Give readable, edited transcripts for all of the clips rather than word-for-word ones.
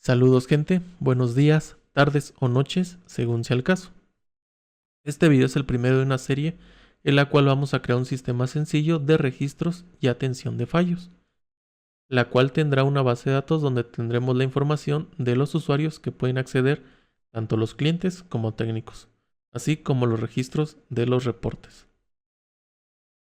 Saludos gente, buenos días, tardes o noches, según sea el caso. Este video es el primero de una serie en la cual vamos a crear un sistema sencillo de registros y atención de fallos, la cual tendrá una base de datos donde tendremos la información de los usuarios que pueden acceder, tanto los clientes como técnicos, así como los registros de los reportes.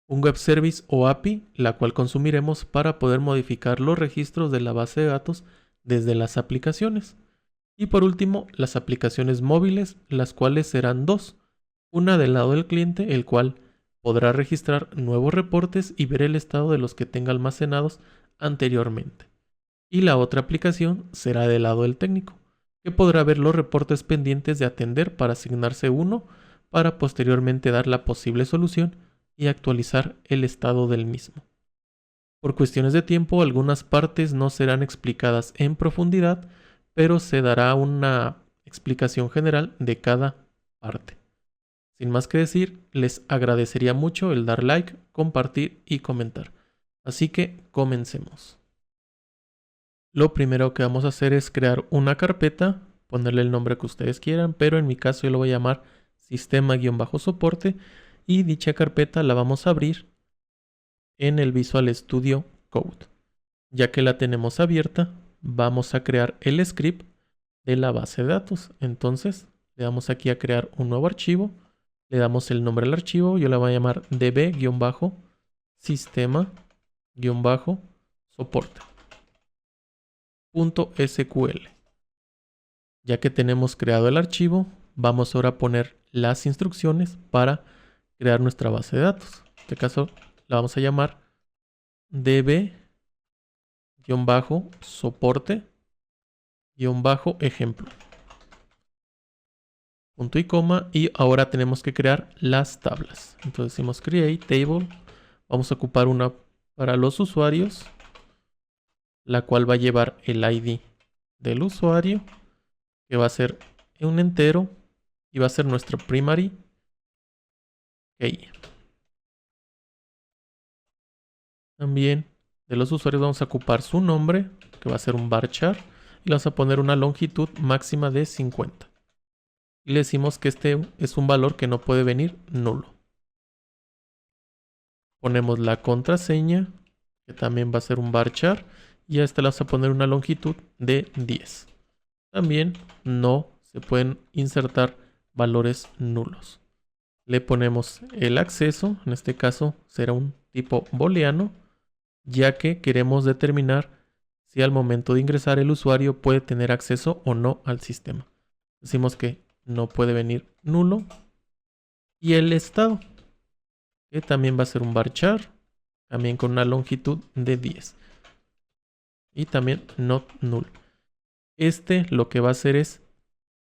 Un web service o API, la cual consumiremos para poder modificar los registros de la base de datos desde las aplicaciones. Y por último, las aplicaciones móviles, las cuales serán dos. Una del lado del cliente, el cual podrá registrar nuevos reportes y ver el estado de los que tenga almacenados anteriormente. Y la otra aplicación será del lado del técnico, que podrá ver los reportes pendientes de atender para asignarse uno para posteriormente dar la posible solución y actualizar el estado del mismo. Por cuestiones de tiempo, algunas partes no serán explicadas en profundidad, pero se dará una explicación general de cada parte. Sin más que decir, les agradecería mucho el dar like, compartir y comentar. Así que comencemos. Lo primero que vamos a hacer es crear una carpeta, ponerle el nombre que ustedes quieran, pero en mi caso yo lo voy a llamar sistema-soporte y dicha carpeta la vamos a abrir en el Visual Studio Code. Ya que la tenemos abierta, vamos a crear el script de la base de datos. Entonces, le damos aquí a crear un nuevo archivo, le damos el nombre al archivo, yo le voy a llamar db-sistema-soporte.sql. Ya que tenemos creado el archivo, vamos ahora a poner las instrucciones para crear nuestra base de datos. En este caso, la vamos a llamar db-soporte-ejemplo. Punto y coma, y ahora tenemos que crear las tablas. Entonces decimos create table, vamos a ocupar una para los usuarios, la cual va a llevar el ID del usuario, que va a ser un entero y va a ser nuestro primary key. También de los usuarios vamos a ocupar su nombre, que va a ser un varchar, y le vamos a poner una longitud máxima de 50. Y le decimos que este es un valor que no puede venir nulo. Ponemos la contraseña, que también va a ser un varchar, y a esta le vamos a poner una longitud de 10. También no se pueden insertar valores nulos. Le ponemos el acceso, en este caso será un tipo booleano, ya que queremos determinar si al momento de ingresar el usuario puede tener acceso o no al sistema. Decimos que no puede venir nulo. Y el estado, que también va a ser un varchar, también con una longitud de 10. Y también not null. Este lo que va a hacer es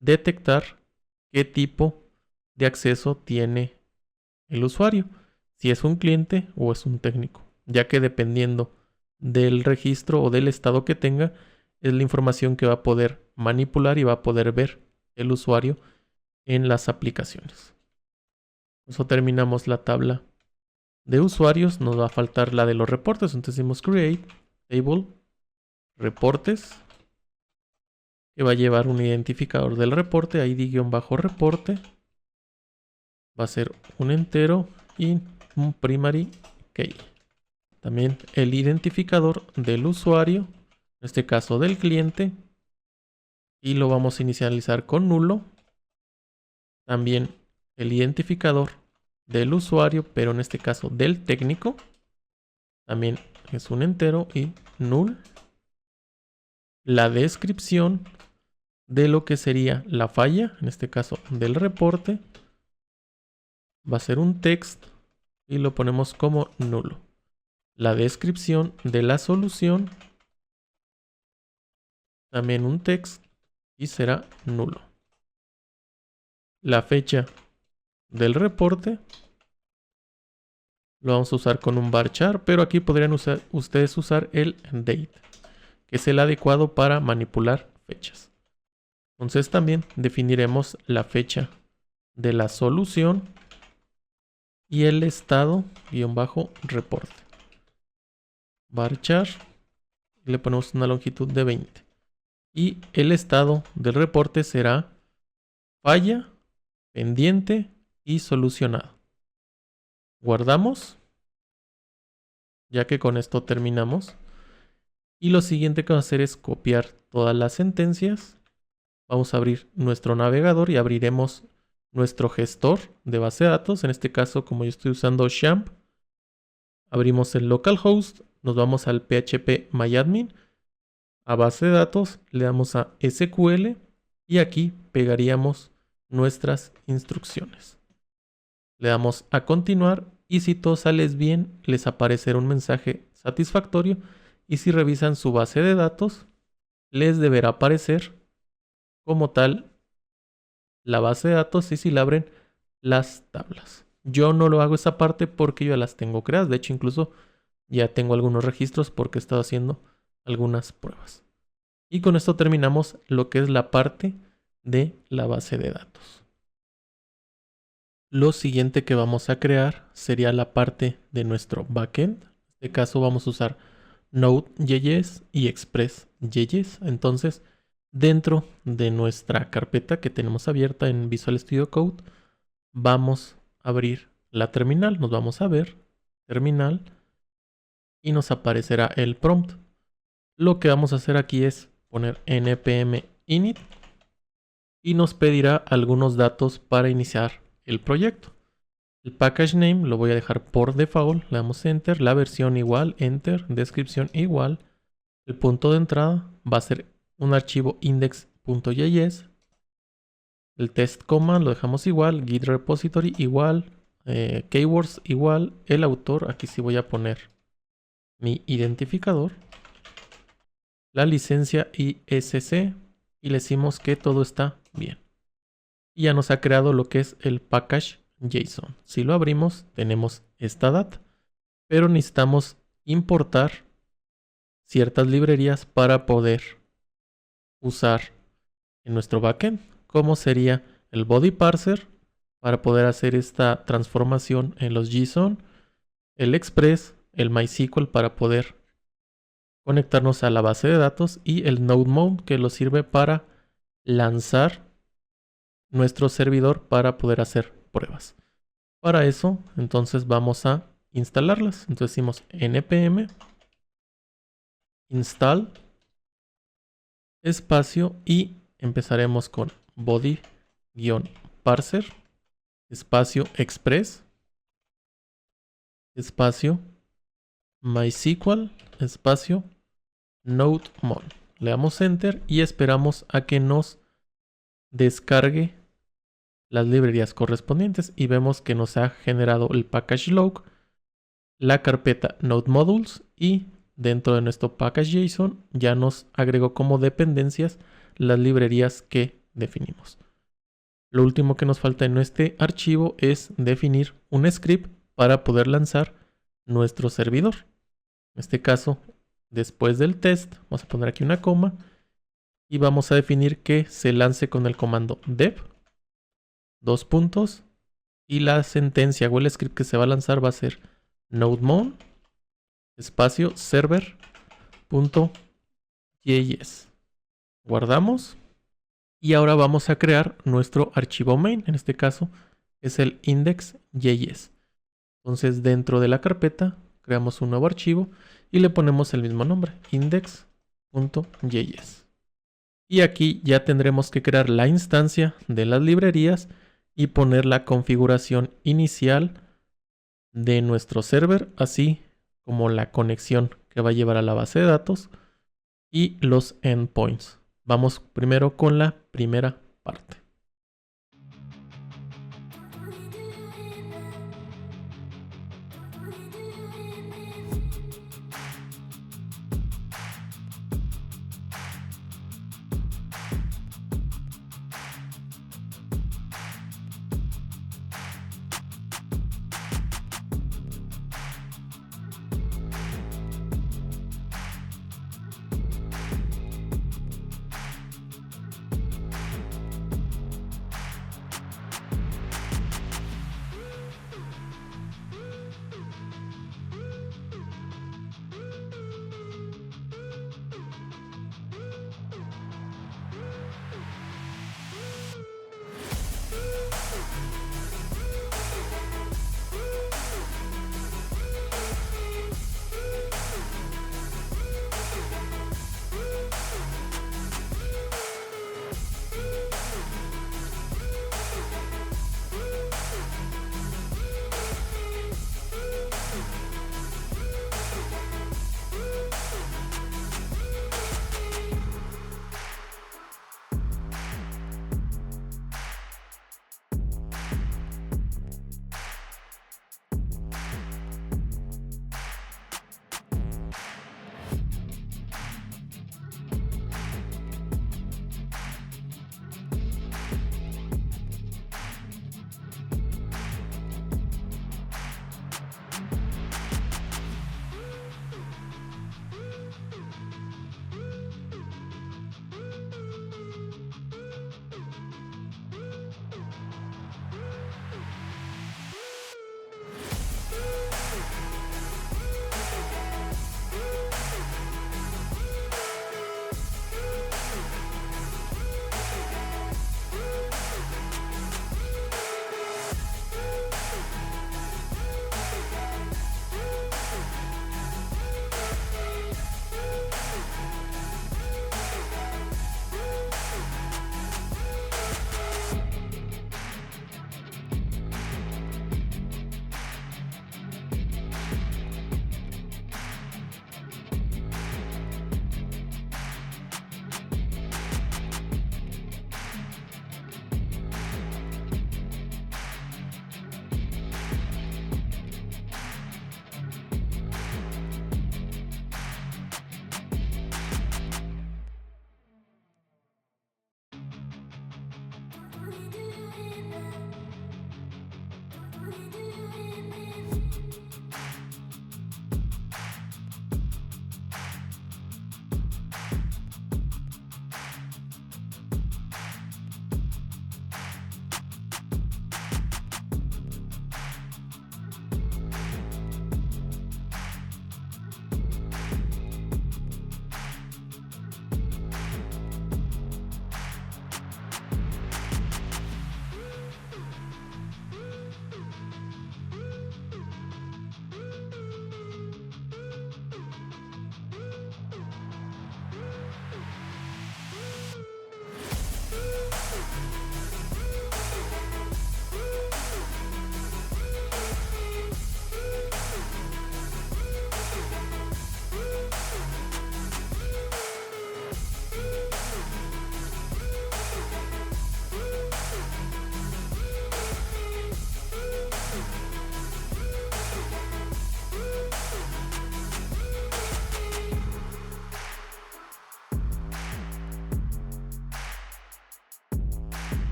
detectar qué tipo de acceso tiene el usuario, si es un cliente o es un técnico, ya que dependiendo del registro o del estado que tenga, es la información que va a poder manipular y va a poder ver el usuario en las aplicaciones. Eso terminamos la tabla de usuarios, nos va a faltar la de los reportes, entonces decimos create table reportes, que va a llevar un identificador del reporte, id-reporte, va a ser un entero y un primary key. También el identificador del usuario, en este caso del cliente, y lo vamos a inicializar con nulo. También el identificador del usuario, pero en este caso del técnico, también es un entero y null. La descripción de lo que sería la falla, en este caso del reporte, va a ser un text y lo ponemos como nulo. La descripción de la solución, también un text y será nulo. La fecha del reporte lo vamos a usar con un varchar, pero aquí podrían ustedes usar el date, que es el adecuado para manipular fechas. Entonces también definiremos la fecha de la solución y el estado-reporte. Varchar, y le ponemos una longitud de 20. y el estado del reporte será falla, pendiente y solucionado. Guardamos, ya que con esto terminamos. Y lo siguiente que vamos a hacer es copiar todas las sentencias. Vamos a abrir nuestro navegador y abriremos nuestro gestor de base de datos. En este caso, como yo estoy usando XAMPP, abrimos el localhost, nos vamos al php-myadmin, a base de datos, le damos a SQL y aquí pegaríamos nuestras instrucciones. Le damos a continuar y si todo sale bien, les aparecerá un mensaje satisfactorio y si revisan su base de datos, les deberá aparecer como tal la base de datos y si la abren las tablas. Yo no lo hago esa parte porque yo ya las tengo creadas. De hecho, incluso ya tengo algunos registros porque he estado haciendo algunas pruebas. Y con esto terminamos lo que es la parte de la base de datos. Lo siguiente que vamos a crear sería la parte de nuestro backend. En este caso vamos a usar Node.js y Express.js. Entonces, dentro de nuestra carpeta que tenemos abierta en Visual Studio Code, vamos a abrir la terminal. Nos vamos a ver terminal y nos aparecerá el prompt. Lo que vamos a hacer aquí es poner npm init y nos pedirá algunos datos para iniciar el proyecto. El package name lo voy a dejar por default, le damos enter, la versión igual, enter, descripción igual, el punto de entrada va a ser un archivo index.js, el test command lo dejamos igual, git repository igual, keywords igual, el autor, aquí sí voy a poner mi identificador, la licencia ISC y le decimos que todo está bien. Y ya nos ha creado lo que es el package JSON. Si lo abrimos, tenemos esta data, pero necesitamos importar ciertas librerías para poder usar en nuestro backend, como sería el body parser para poder hacer esta transformación en los JSON, el Express, el MySQL para poder conectarnos a la base de datos y el node mount que nos sirve para lanzar nuestro servidor para poder hacer pruebas. Para eso, entonces vamos a instalarlas. Entonces decimos npm install espacio y empezaremos con body-parser espacio express espacio MySQL espacio node-mon. Le damos enter y esperamos a que nos descargue las librerías correspondientes y vemos que nos ha generado el package log, la carpeta node modules y dentro de nuestro package JSON ya nos agregó como dependencias las librerías que definimos. Lo último que nos falta en este archivo es definir un script para poder lanzar nuestro servidor. En este caso, después del test, vamos a poner aquí una coma y vamos a definir que se lance con el comando dev, dos puntos, y la sentencia o el script que se va a lanzar va a ser nodemon espacio server.js. Guardamos y ahora vamos a crear nuestro archivo main. En este caso es el index.js. Entonces dentro de la carpeta creamos un nuevo archivo y le ponemos el mismo nombre, index.js. Y aquí ya tendremos que crear la instancia de las librerías y poner la configuración inicial de nuestro server, así como la conexión que va a llevar a la base de datos y los endpoints. Vamos primero con la primera parte.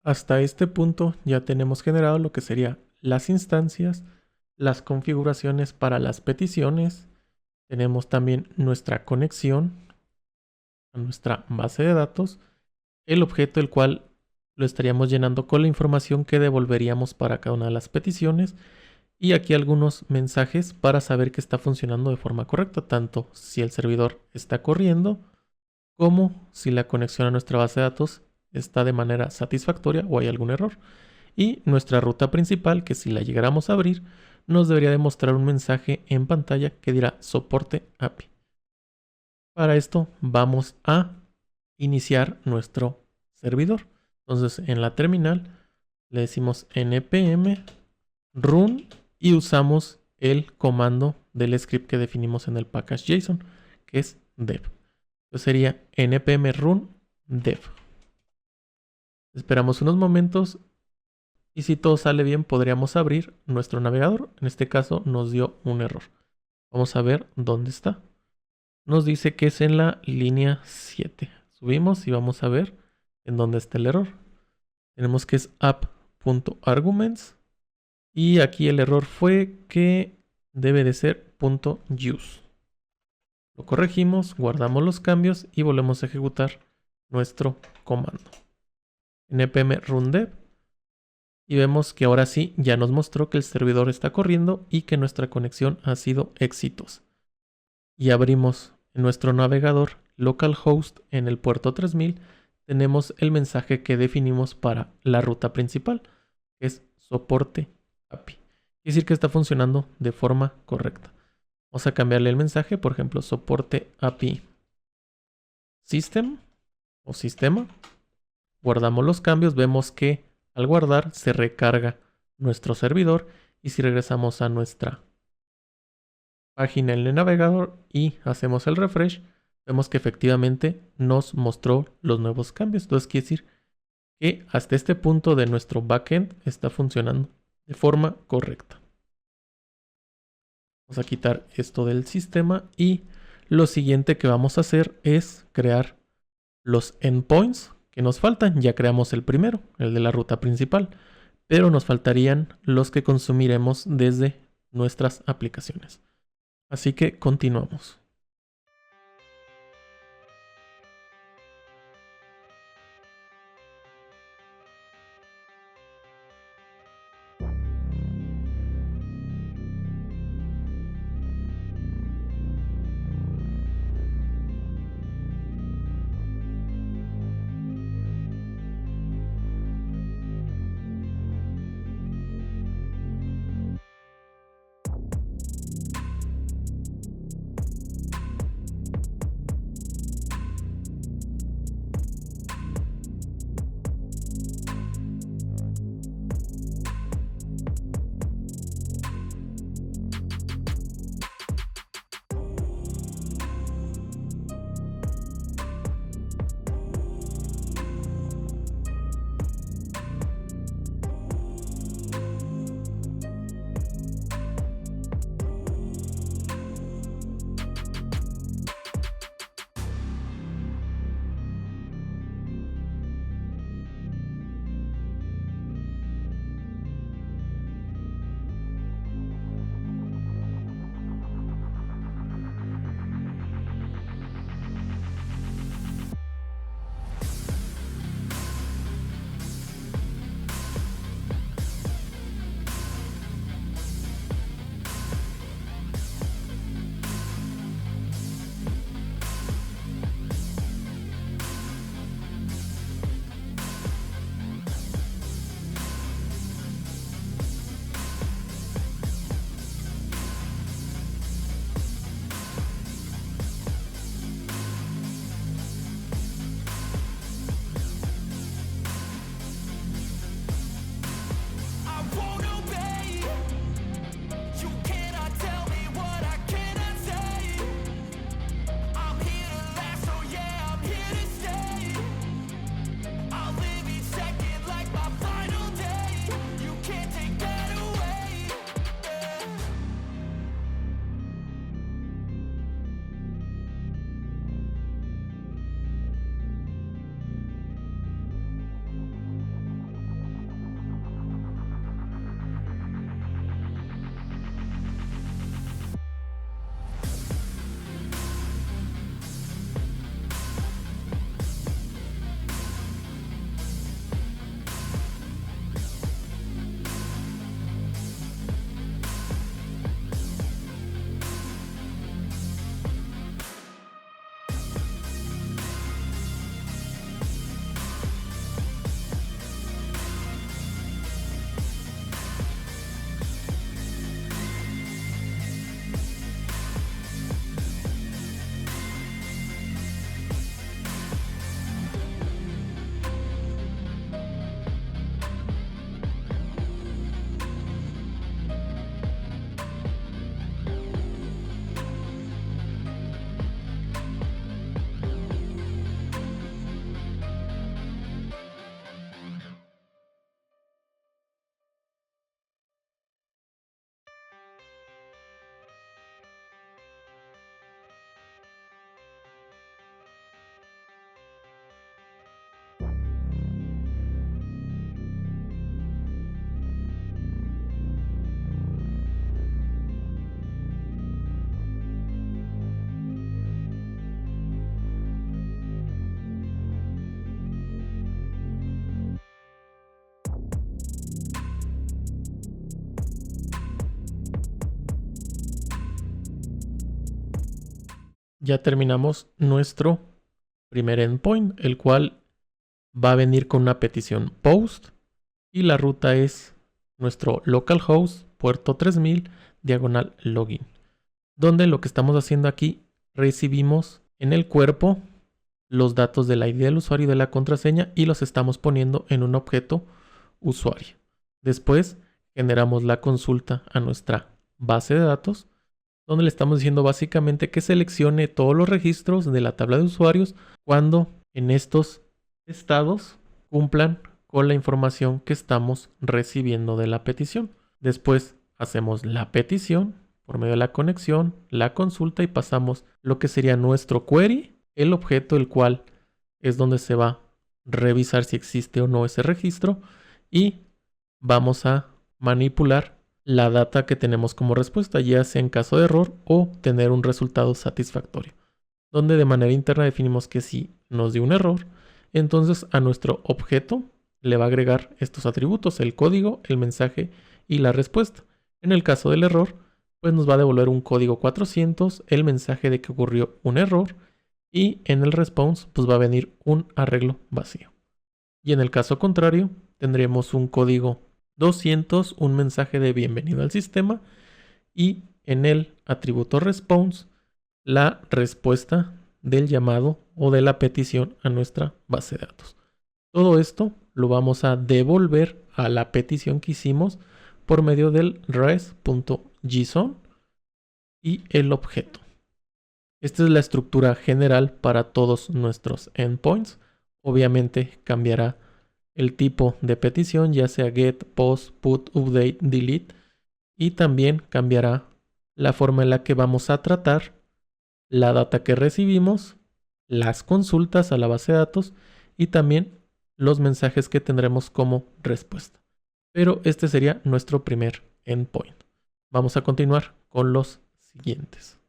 Hasta este punto ya tenemos generado lo que sería las instancias, las configuraciones para las peticiones. Tenemos también nuestra conexión a nuestra base de datos, el objeto el cual lo estaríamos llenando con la información que devolveríamos para cada una de las peticiones, y aquí algunos mensajes para saber que está funcionando de forma correcta, tanto si el servidor está corriendo como si la conexión a nuestra base de datos está de manera satisfactoria o hay algún error. Y nuestra ruta principal, que si la llegáramos a abrir, nos debería de mostrar un mensaje en pantalla que dirá soporte API. Para esto vamos a iniciar nuestro servidor. Entonces en la terminal le decimos npm run y usamos el comando del script que definimos en el package JSON, que es dev. Entonces sería npm run dev. Esperamos unos momentos y si todo sale bien podríamos abrir nuestro navegador. En este caso nos dio un error. Vamos a ver dónde está. Nos dice que es en la línea 7. Subimos y vamos a ver en dónde está el error. Tenemos que es app.arguments y aquí el error fue que debe de ser .use. Lo corregimos, guardamos los cambios y volvemos a ejecutar nuestro comando. npm run dev y vemos que ahora sí ya nos mostró que el servidor está corriendo y que nuestra conexión ha sido exitosa. Y abrimos en nuestro navegador localhost en el puerto 3000, tenemos el mensaje que definimos para la ruta principal, que es soporte API. Quiere decir que está funcionando de forma correcta. Vamos a cambiarle el mensaje, por ejemplo, soporte API system o sistema. Guardamos los cambios, vemos que al guardar se recarga nuestro servidor y si regresamos a nuestra página en el navegador y hacemos el refresh, vemos que efectivamente nos mostró los nuevos cambios. Entonces quiere decir que hasta este punto de nuestro backend está funcionando de forma correcta. Vamos a quitar esto del sistema y lo siguiente que vamos a hacer es crear los endpoints que nos faltan. Ya creamos el primero, el de la ruta principal, pero nos faltarían los que consumiremos desde nuestras aplicaciones. Así que continuamos. ya terminamos nuestro primer endpoint, el cual va a venir con una petición post y la ruta es nuestro localhost puerto 3000 diagonal login, donde lo que estamos haciendo aquí, recibimos en el cuerpo los datos del ID del usuario y de la contraseña y los estamos poniendo en un objeto usuario. Después generamos la consulta a nuestra base de datos, donde le estamos diciendo básicamente que seleccione todos los registros de la tabla de usuarios cuando en estos estados cumplan con la información que estamos recibiendo de la petición. Después hacemos la petición por medio de la conexión, la consulta y pasamos lo que sería nuestro query, el objeto el cual es donde se va a revisar si existe o no ese registro y vamos a manipular la data que tenemos como respuesta, ya sea en caso de error o tener un resultado satisfactorio, donde de manera interna definimos que si nos dio un error, entonces a nuestro objeto le va a agregar estos atributos, el código, el mensaje y la respuesta. En el caso del error, pues nos va a devolver un código 400, el mensaje de que ocurrió un error y en el response pues va a venir un arreglo vacío. Y en el caso contrario, tendremos un código 200, un mensaje de bienvenido al sistema y en el atributo response la respuesta del llamado o de la petición a nuestra base de datos. Todo esto lo vamos a devolver a la petición que hicimos por medio del res.json y el objeto. Esta es la estructura general para todos nuestros endpoints. Obviamente cambiará el tipo de petición, ya sea get, post, put, update, delete, y también cambiará la forma en la que vamos a tratar la data que recibimos, las consultas a la base de datos y también los mensajes que tendremos como respuesta. Pero este sería nuestro primer endpoint. Vamos a continuar con los siguientes.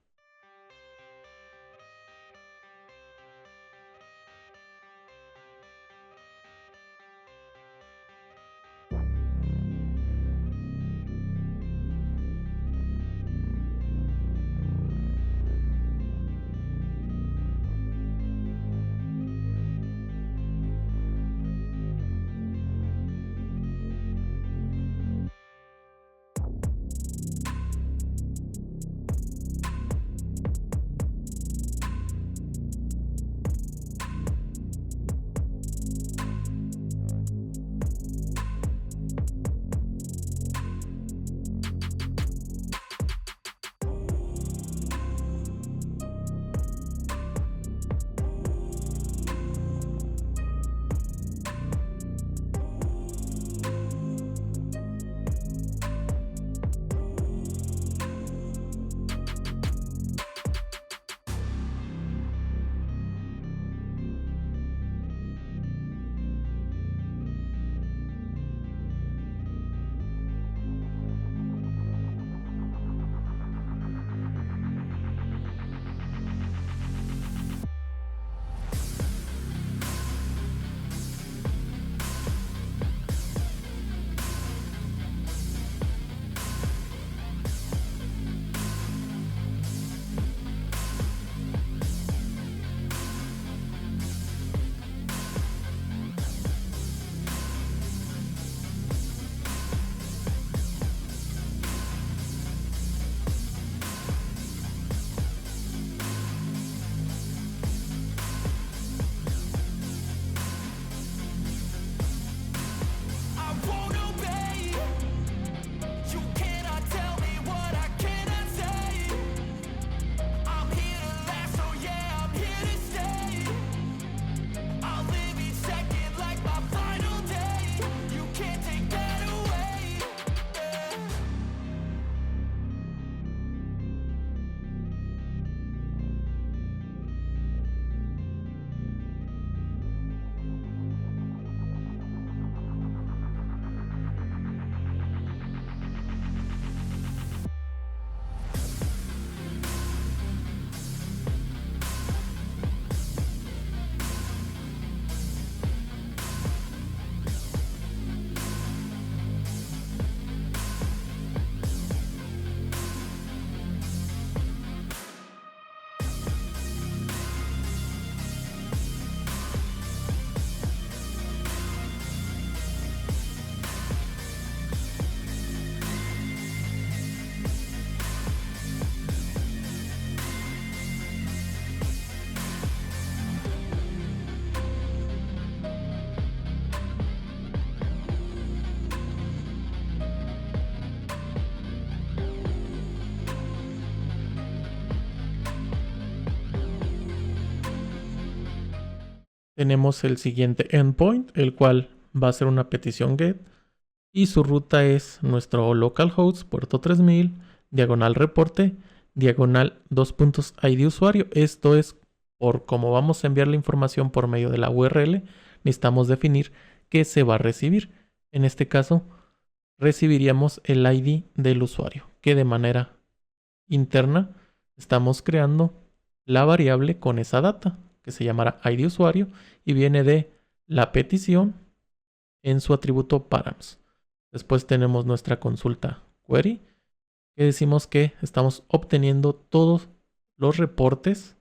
tenemos el siguiente endpoint, el cual va a ser una petición GET. Y su ruta es nuestro localhost, puerto 3000, diagonal reporte, diagonal 2 puntos ID usuario. Esto es por cómo vamos a enviar la información por medio de la URL, necesitamos definir qué se va a recibir. En este caso, recibiríamos el ID del usuario, que de manera interna estamos creando la variable con esa data, que se llamará ID usuario, y viene de la petición en su atributo params. Después tenemos nuestra consulta query, que decimos que estamos obteniendo todos los reportes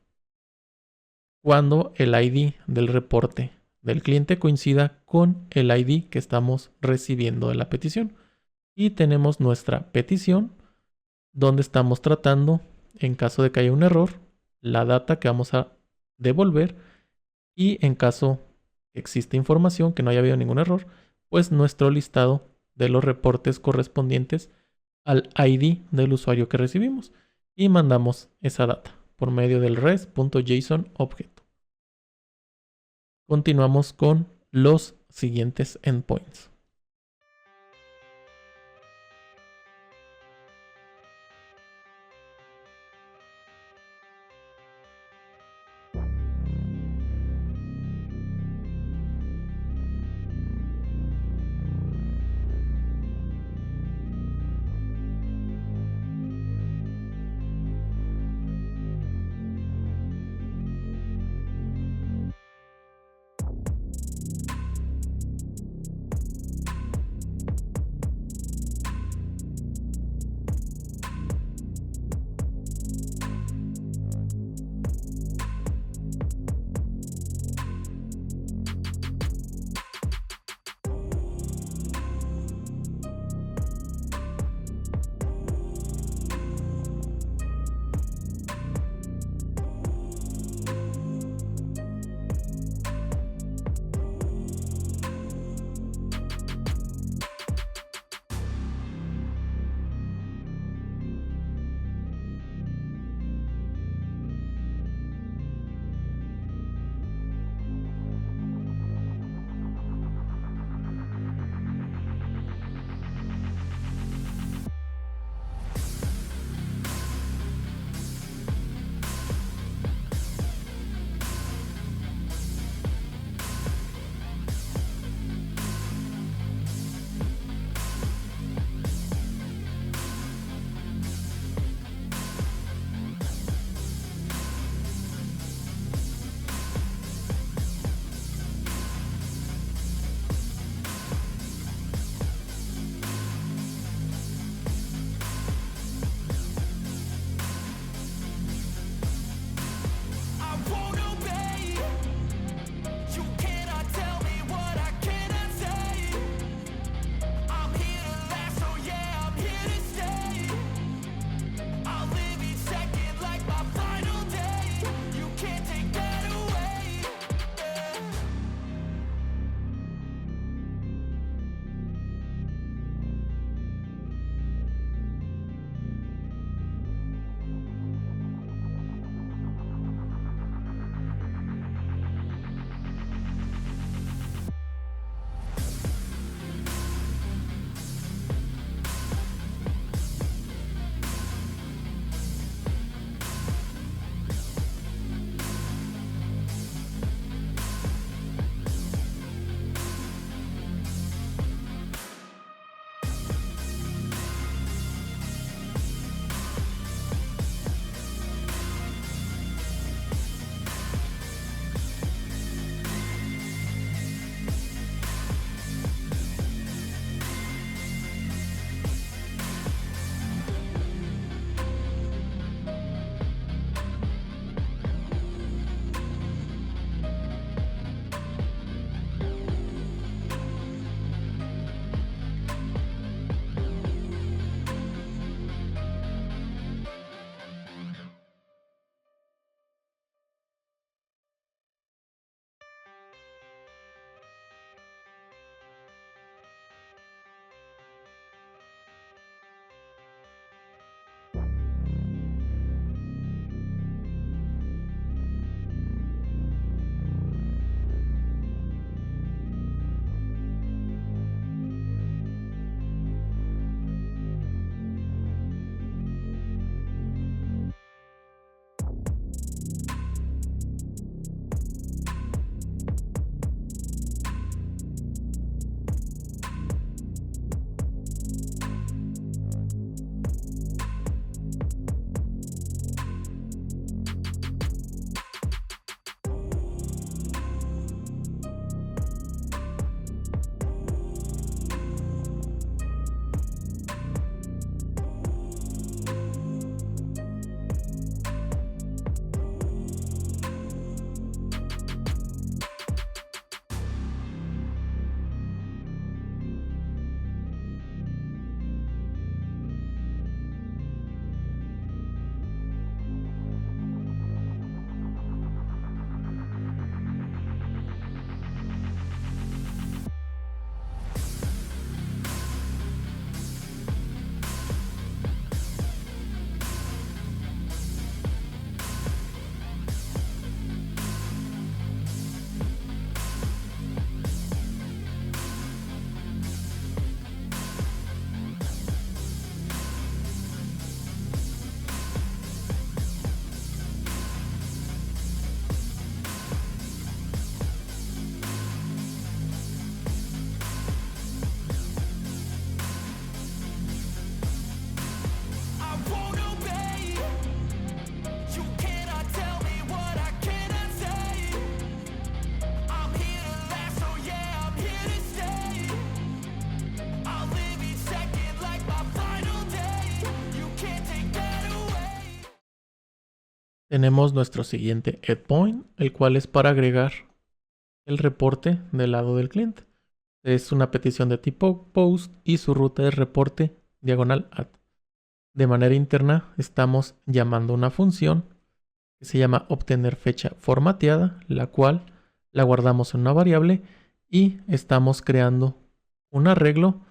cuando el ID del reporte del cliente coincida con el ID que estamos recibiendo de la petición. Y tenemos nuestra petición, donde estamos tratando, en caso de que haya un error, la data que vamos a devolver, y en caso que exista información que no haya habido ningún error, pues nuestro listado de los reportes correspondientes al ID del usuario que recibimos, y mandamos esa data por medio del res.json objeto. Continuamos con los siguientes endpoints. tenemos nuestro siguiente endpoint, el cual es para agregar el reporte del lado del cliente. Es una petición de tipo post y su ruta es reporte /add. De manera interna estamos llamando una función que se llama obtener fecha formateada, la cual la guardamos en una variable y estamos creando un arreglo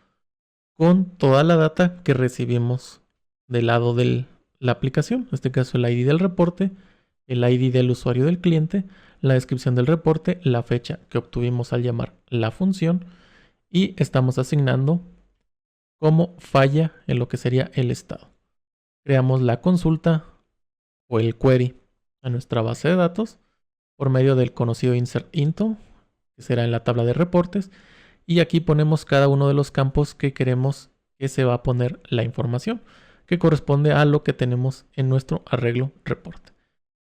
con toda la data que recibimos del lado de la aplicación. En este caso el ID del reporte, el ID del usuario del cliente, la descripción del reporte, la fecha que obtuvimos al llamar la función y estamos asignando como falla en lo que sería el estado. Creamos la consulta o el query a nuestra base de datos por medio del conocido insert into, que será en la tabla de reportes, y aquí ponemos cada uno de los campos que queremos que se va a poner la información, que corresponde a lo que tenemos en nuestro arreglo reporte.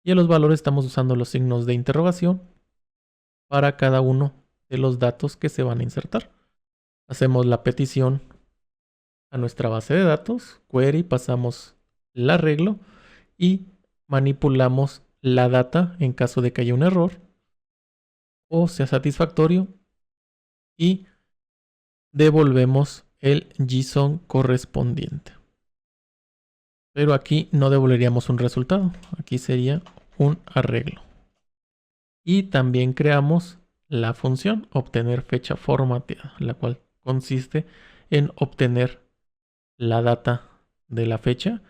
Y en los valores estamos usando los signos de interrogación para cada uno de los datos que se van a insertar. Hacemos la petición a nuestra base de datos, query, pasamos el arreglo y manipulamos la data en caso de que haya un error o sea satisfactorio y devolvemos el JSON correspondiente. Pero aquí no devolveríamos un resultado, aquí sería un arreglo. Y también creamos la función obtener fecha formateada, la cual consiste en obtener la data de la fecha.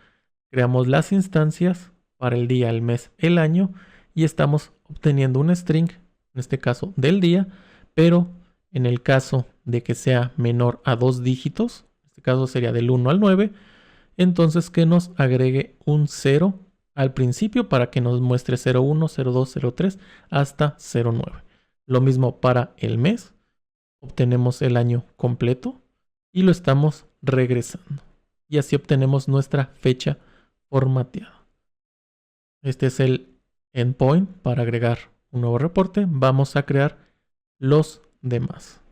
Creamos las instancias para el día, el mes, el año y estamos obteniendo un string, en este caso del día, pero en el caso de que sea menor a 2 dígitos, en este caso sería del 1 al 9, entonces que nos agregue un 0 al principio para que nos muestre 01, 02, 03 hasta 09. Lo mismo para el mes, obtenemos el año completo y lo estamos regresando. Y así obtenemos nuestra fecha formateada. Este es el endpoint para agregar un nuevo reporte. Vamos a crear los demás.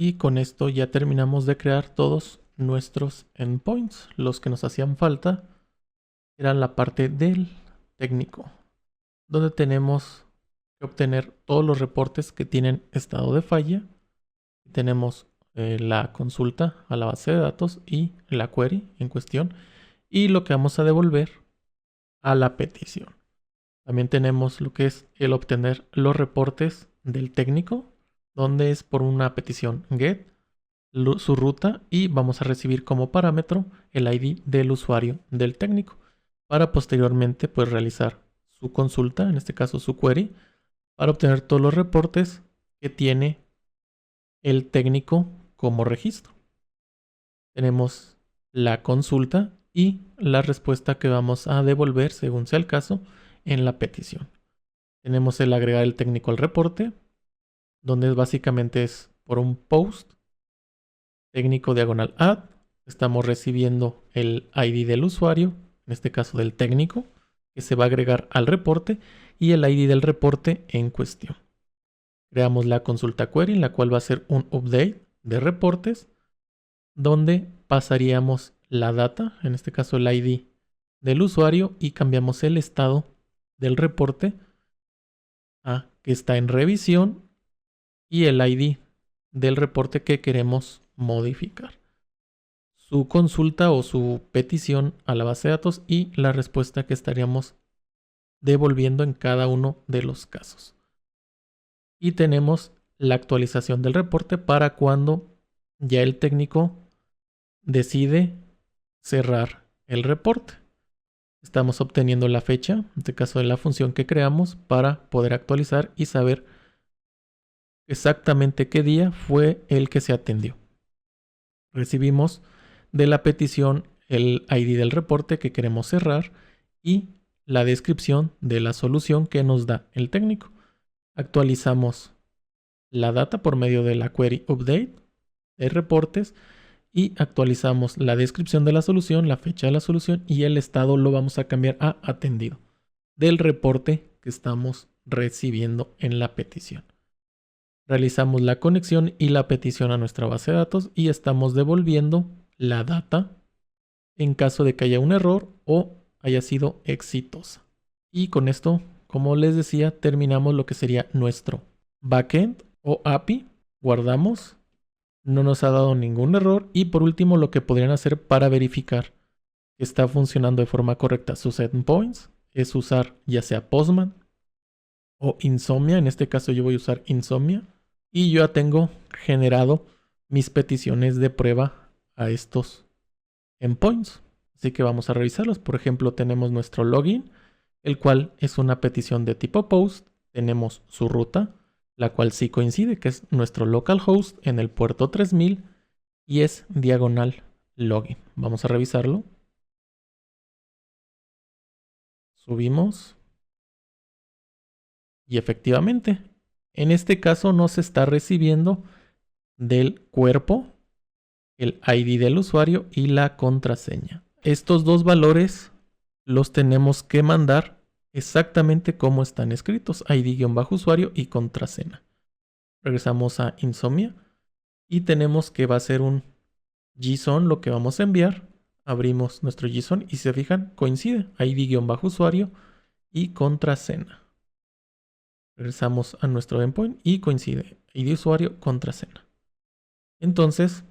Y con esto ya terminamos de crear todos nuestros endpoints. Los que nos hacían falta eran la parte del técnico, donde tenemos que obtener todos los reportes que tienen estado de falla. Tenemos la consulta a la base de datos y la query en cuestión y lo que vamos a devolver a la petición. También tenemos lo que es el obtener los reportes del técnico, donde es por una petición get, su ruta, y vamos a recibir como parámetro el ID del usuario del técnico para posteriormente pues realizar su consulta, en este caso su query, para obtener todos los reportes que tiene el técnico como registro. Tenemos la consulta y la respuesta que vamos a devolver según sea el caso en la petición. Tenemos el agregar el técnico al reporte, donde básicamente es por un post técnico diagonal add. Estamos recibiendo el ID del usuario, en este caso del técnico, que se va a agregar al reporte y el ID del reporte en cuestión. Creamos la consulta query, en la cual va a ser un update de reportes, donde pasaríamos la data, en este caso el ID del usuario, y cambiamos el estado del reporte a que está en revisión y el ID del reporte que queremos modificar, su consulta o su petición a la base de datos y la respuesta que estaríamos devolviendo en cada uno de los casos. Y tenemos la actualización del reporte para cuando ya el técnico decide cerrar el reporte. Estamos obteniendo la fecha, en este caso de la función que creamos, para poder actualizar y saber exactamente qué día fue el que se atendió. Recibimos de la petición el ID del reporte que queremos cerrar y la descripción de la solución que nos da el técnico. Actualizamos la data por medio de la query update de reportes y actualizamos la descripción de la solución, la fecha de la solución y el estado lo vamos a cambiar a atendido del reporte que estamos recibiendo en la petición. Realizamos la conexión y la petición a nuestra base de datos y estamos devolviendo la data en caso de que haya un error o haya sido exitosa. Y con esto, como les decía, terminamos lo que sería nuestro backend o API. Guardamos. No nos ha dado ningún error. Y por último, lo que podrían hacer para verificar que está funcionando de forma correcta sus endpoints es usar ya sea Postman o Insomnia. En este caso yo voy a usar Insomnia. Y yo ya tengo generado mis peticiones de prueba a estos endpoints. Así que vamos a revisarlos. Por ejemplo, tenemos nuestro login, el cual es una petición de tipo post. Tenemos su ruta, la cual sí coincide, que es nuestro localhost en el puerto 3000 y es diagonal login. Vamos a revisarlo. Subimos. Y efectivamente, en este caso nos está recibiendo del cuerpo el ID del usuario y la contraseña. Estos dos valores los tenemos que mandar exactamente como están escritos, ID-usuario y contraseña. Regresamos a Insomnia y tenemos que va a ser un JSON lo que vamos a enviar. Abrimos nuestro JSON y si se fijan, coincide ID-usuario y contraseña. Regresamos a nuestro endpoint y coincide ID usuario, contraseña. Entonces,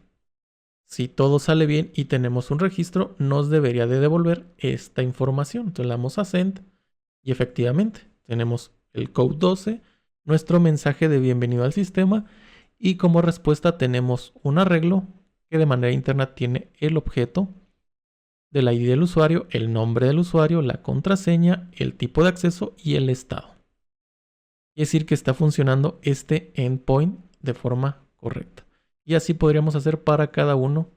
si todo sale bien y tenemos un registro, nos debería de devolver esta información. Entonces le damos a send y efectivamente tenemos el code 12, nuestro mensaje de bienvenido al sistema y como respuesta tenemos un arreglo que de manera interna tiene el objeto del ID del usuario, el nombre del usuario, la contraseña, el tipo de acceso y el estado. Es decir que está funcionando este endpoint de forma correcta. Y así podríamos hacer para cada uno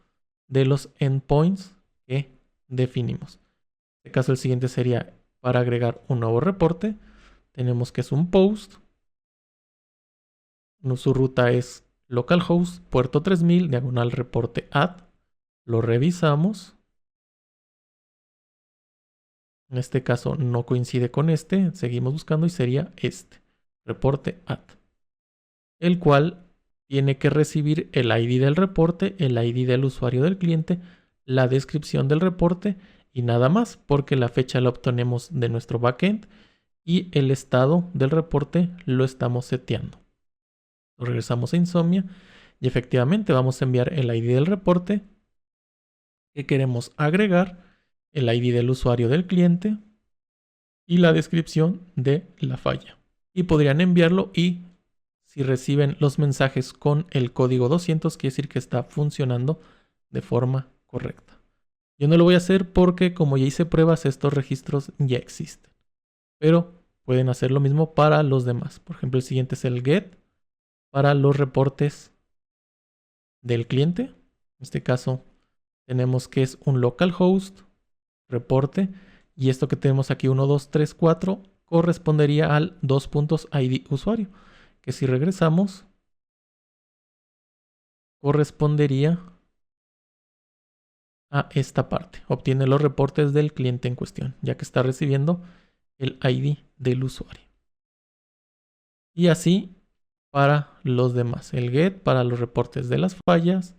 de los endpoints que definimos. En este caso el siguiente sería para agregar un nuevo reporte. Tenemos que es un post. Su ruta es localhost, puerto 3000, diagonal reporte add. Lo revisamos. En este caso no coincide con este. Seguimos buscando y sería este. Reporte add. El cual tiene que recibir el ID del reporte, el ID del usuario del cliente, la descripción del reporte y nada más, porque la fecha la obtenemos de nuestro backend y el estado del reporte lo estamos seteando. Regresamos a Insomnia y efectivamente vamos a enviar el ID del reporte que queremos agregar, el ID del usuario del cliente y la descripción de la falla. Y podrían enviarlo y si reciben los mensajes con el código 200, quiere decir que está funcionando de forma correcta. Yo no lo voy a hacer porque como ya hice pruebas, estos registros ya existen. Pero pueden hacer lo mismo para los demás. Por ejemplo, el siguiente es el get para los reportes del cliente. En este caso tenemos que es un localhost reporte. Y esto que tenemos aquí 1, 2, 3, 4 correspondería al 2.id usuario. Que si regresamos correspondería a esta parte. Obtiene los reportes del cliente en cuestión, ya que está recibiendo el ID del usuario. Y así para los demás. El get para los reportes de las fallas,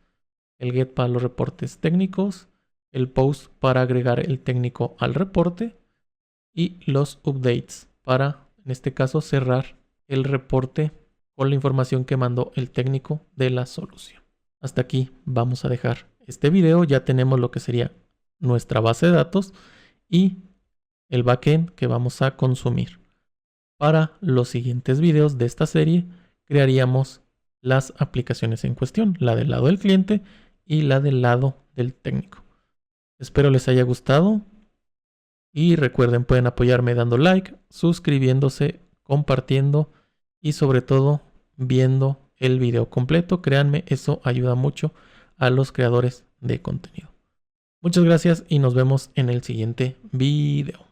el get para los reportes técnicos, el post para agregar el técnico al reporte y los updates para, en este caso, cerrar el reporte con la información que mandó el técnico de la solución. Hasta aquí vamos a dejar este video. Ya tenemos lo que sería nuestra base de datos y el backend que vamos a consumir. Para los siguientes videos de esta serie crearíamos las aplicaciones en cuestión, la del lado del cliente y la del lado del técnico. Espero les haya gustado y recuerden, pueden apoyarme dando like, suscribiéndose, compartiendo y sobre todo viendo el video completo. Créanme, eso ayuda mucho a los creadores de contenido. Muchas gracias y nos vemos en el siguiente video.